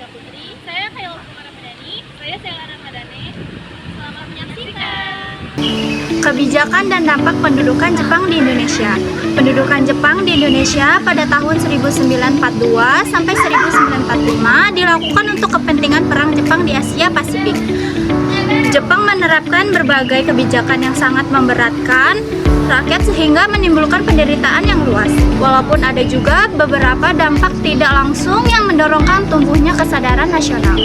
Putri. Saya Khairul Ramadhani. Saya Sela Ramadhani. Selamat menyaksikan. Kebijakan dan dampak pendudukan Jepang di Indonesia. Pendudukan Jepang di Indonesia pada tahun 1942 sampai 1945 dilakukan untuk kepentingan perang Jepang di Asia Pasifik. Jepang menerapkan berbagai kebijakan yang sangat memberatkan rakyat sehingga menimbulkan penderitaan yang luas. Walaupun ada juga beberapa dampak tidak langsung yang mendorongkan tumbuhnya kesadaran nasional.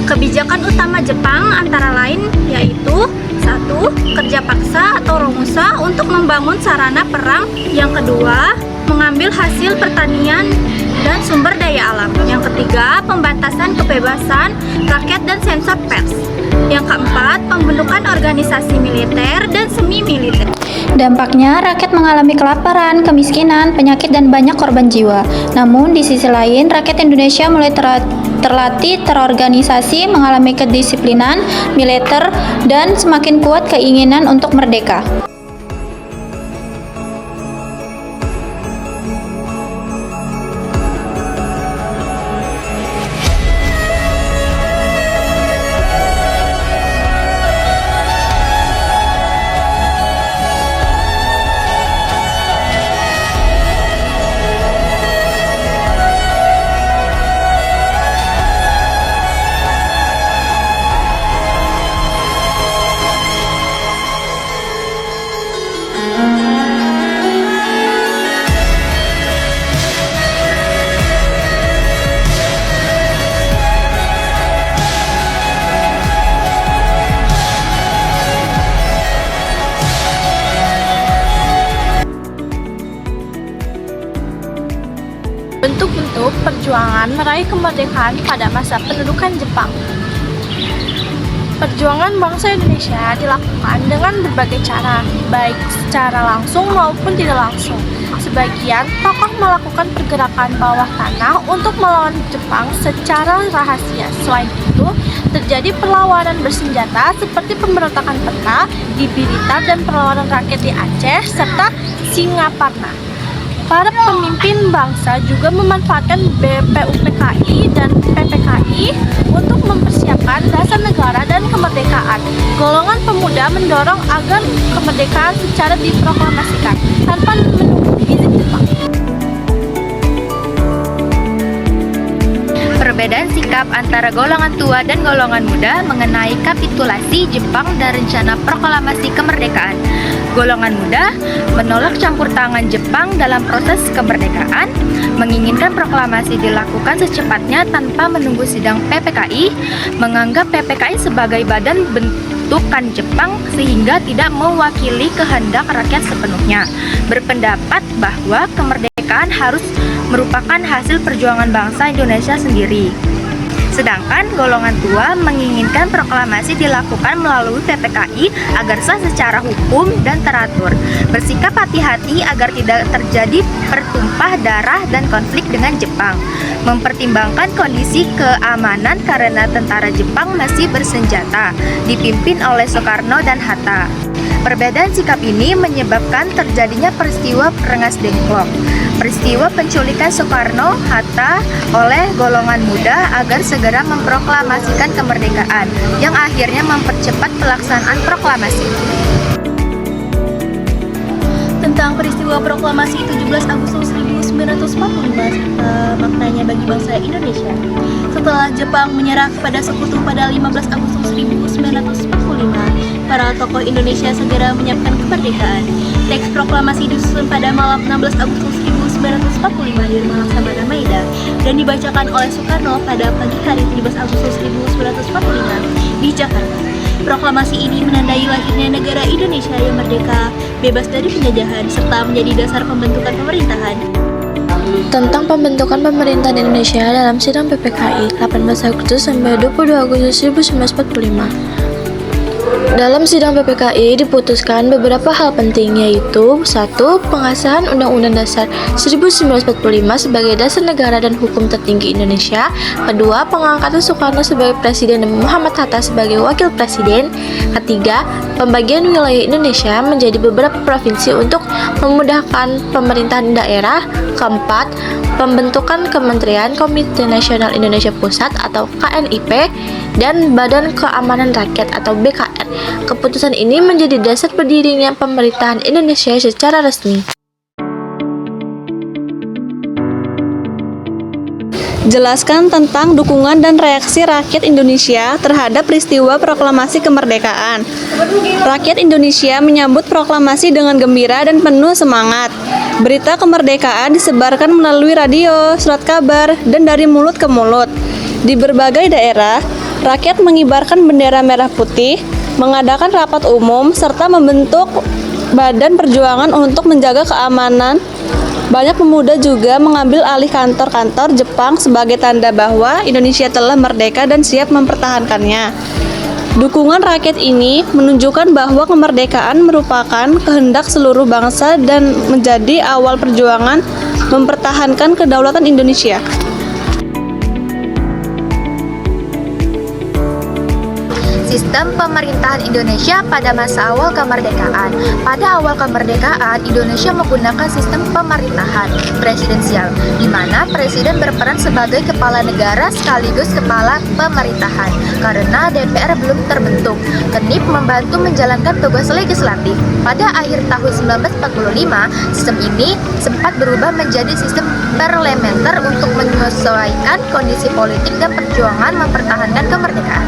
Kebijakan utama Jepang antara lain yaitu 1. Kerja paksa atau romusa untuk membangun sarana perang. Yang kedua, mengambil hasil pertanian dan sumber daya alam. Yang ketiga, pembatasan kebebasan rakyat dan sensor pers. Yang keempat, pembentukan organisasi militer dan semi-militer. Dampaknya, rakyat mengalami kelaparan, kemiskinan, penyakit, dan banyak korban jiwa. Namun, di sisi lain, rakyat Indonesia mulai terlatih, terorganisasi, mengalami kedisiplinan militer, dan semakin kuat keinginan untuk merdeka. Bentuk-bentuk perjuangan meraih kemerdekaan pada masa pendudukan Jepang. Perjuangan bangsa Indonesia dilakukan dengan berbagai cara, baik secara langsung maupun tidak langsung. Sebagian tokoh melakukan pergerakan bawah tanah untuk melawan Jepang secara rahasia. Selain itu, terjadi perlawanan bersenjata seperti pemberontakan Peta di Blitar dan perlawanan rakyat di Aceh serta Singaparna. Para pemimpin bangsa juga memanfaatkan BPUPKI dan PPKI untuk mempersiapkan dasar negara dan kemerdekaan. Golongan pemuda mendorong agar kemerdekaan secara diproklamasikan tanpa menunggu izin Jepang. Perbedaan sikap antara golongan tua dan golongan muda mengenai kapitulasi Jepang dan rencana proklamasi kemerdekaan. Golongan muda menolak campur tangan Jepang dalam proses kemerdekaan, menginginkan proklamasi dilakukan secepatnya tanpa menunggu sidang PPKI, menganggap PPKI sebagai badan bentukan Jepang sehingga tidak mewakili kehendak rakyat sepenuhnya, berpendapat bahwa kemerdekaan harus merupakan hasil perjuangan bangsa Indonesia sendiri. Sedangkan golongan tua menginginkan proklamasi dilakukan melalui PPKI agar sah secara hukum dan teratur. Bersikap hati-hati agar tidak terjadi pertumpah darah dan konflik dengan Jepang. Mempertimbangkan kondisi keamanan karena tentara Jepang masih bersenjata, dipimpin oleh Soekarno dan Hatta. Perbedaan sikap ini menyebabkan terjadinya peristiwa Rengas Dengklok. Peristiwa penculikan Soekarno-Hatta oleh golongan muda agar segera memproklamasikan kemerdekaan, yang akhirnya mempercepat pelaksanaan proklamasi. Tentang peristiwa proklamasi 17 Agustus 1945, maknanya bagi bangsa Indonesia. Setelah Jepang menyerah kepada sekutu pada 15 Agustus 1945, para tokoh Indonesia segera menyiapkan kemerdekaan. Teks proklamasi disusun pada malam 16 Agustus 1945 di Rumah Laksamana Maida dan dibacakan oleh Soekarno pada pagi hari 17 Agustus 1945 di Jakarta. Proklamasi ini menandai lahirnya negara Indonesia yang merdeka, bebas dari penjajahan, serta menjadi dasar pembentukan pemerintahan. Tentang pembentukan pemerintahan Indonesia dalam sidang PPKI 18 Agustus sampai 22 Agustus 1945. Dalam sidang PPKI diputuskan beberapa hal penting, yaitu 1. Pengesahan Undang-Undang Dasar 1945 sebagai dasar negara dan hukum tertinggi Indonesia. 2. Pengangkatan Soekarno sebagai Presiden dan Muhammad Hatta sebagai Wakil Presiden. 3. Pembagian wilayah Indonesia menjadi beberapa provinsi untuk memudahkan pemerintahan daerah. 4. Pembentukan Kementerian Komite Nasional Indonesia Pusat atau KNIP dan Badan Keamanan Rakyat atau BKR. Keputusan ini menjadi dasar berdirinya pemerintahan Indonesia secara resmi. Jelaskan tentang dukungan dan reaksi rakyat Indonesia terhadap peristiwa proklamasi kemerdekaan. Rakyat Indonesia menyambut proklamasi dengan gembira dan penuh semangat. Berita kemerdekaan disebarkan melalui radio, surat kabar, dan dari mulut ke mulut. Di berbagai daerah, rakyat mengibarkan bendera merah putih, mengadakan rapat umum, serta membentuk badan perjuangan untuk menjaga keamanan. Banyak pemuda juga mengambil alih kantor-kantor Jepang sebagai tanda bahwa Indonesia telah merdeka dan siap mempertahankannya. Dukungan rakyat ini menunjukkan bahwa kemerdekaan merupakan kehendak seluruh bangsa dan menjadi awal perjuangan mempertahankan kedaulatan Indonesia. Sistem pemerintahan Indonesia pada masa awal kemerdekaan. Pada awal kemerdekaan, Indonesia menggunakan sistem pemerintahan presidensial, di mana presiden berperan sebagai kepala negara sekaligus kepala pemerintahan. Karena DPR belum terbentuk, KENIP membantu menjalankan tugas legislatif. Pada akhir tahun 1945, sistem ini sempat berubah menjadi sistem parlementer untuk menyesuaikan kondisi politik dan perjuangan mempertahankan kemerdekaan.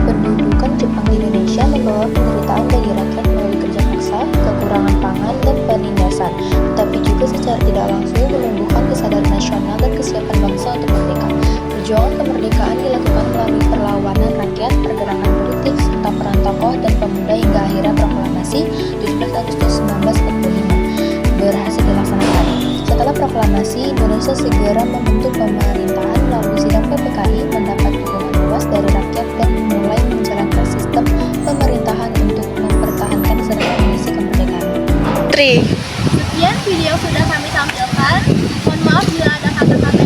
Pendudukan Jepang di Indonesia membawa penderitaan bagi rakyat melalui kerja paksa, kekurangan pangan, dan penindasan, tetapi juga secara tidak langsung menumbuhkan kesadaran nasional dan kesiapan bangsa untuk merdeka. Perjuangan kemerdekaan dilakukan melalui perlawanan rakyat, pergerakan politik, serta peran tokoh dan pemuda hingga akhirnya proklamasi 17 Agustus 1945 berhasil dilaksanakan. Setelah proklamasi, Indonesia segera membentuk pemerintahan melalui sidang PPKI, mendapat dukungan luas dari rakyat dan mulai menjalankan sistem pemerintahan untuk mempertahankan serta mengisi kemerdekaan. Sekian video yang sudah kami tampilkan. Mohon maaf bila ada kata-kata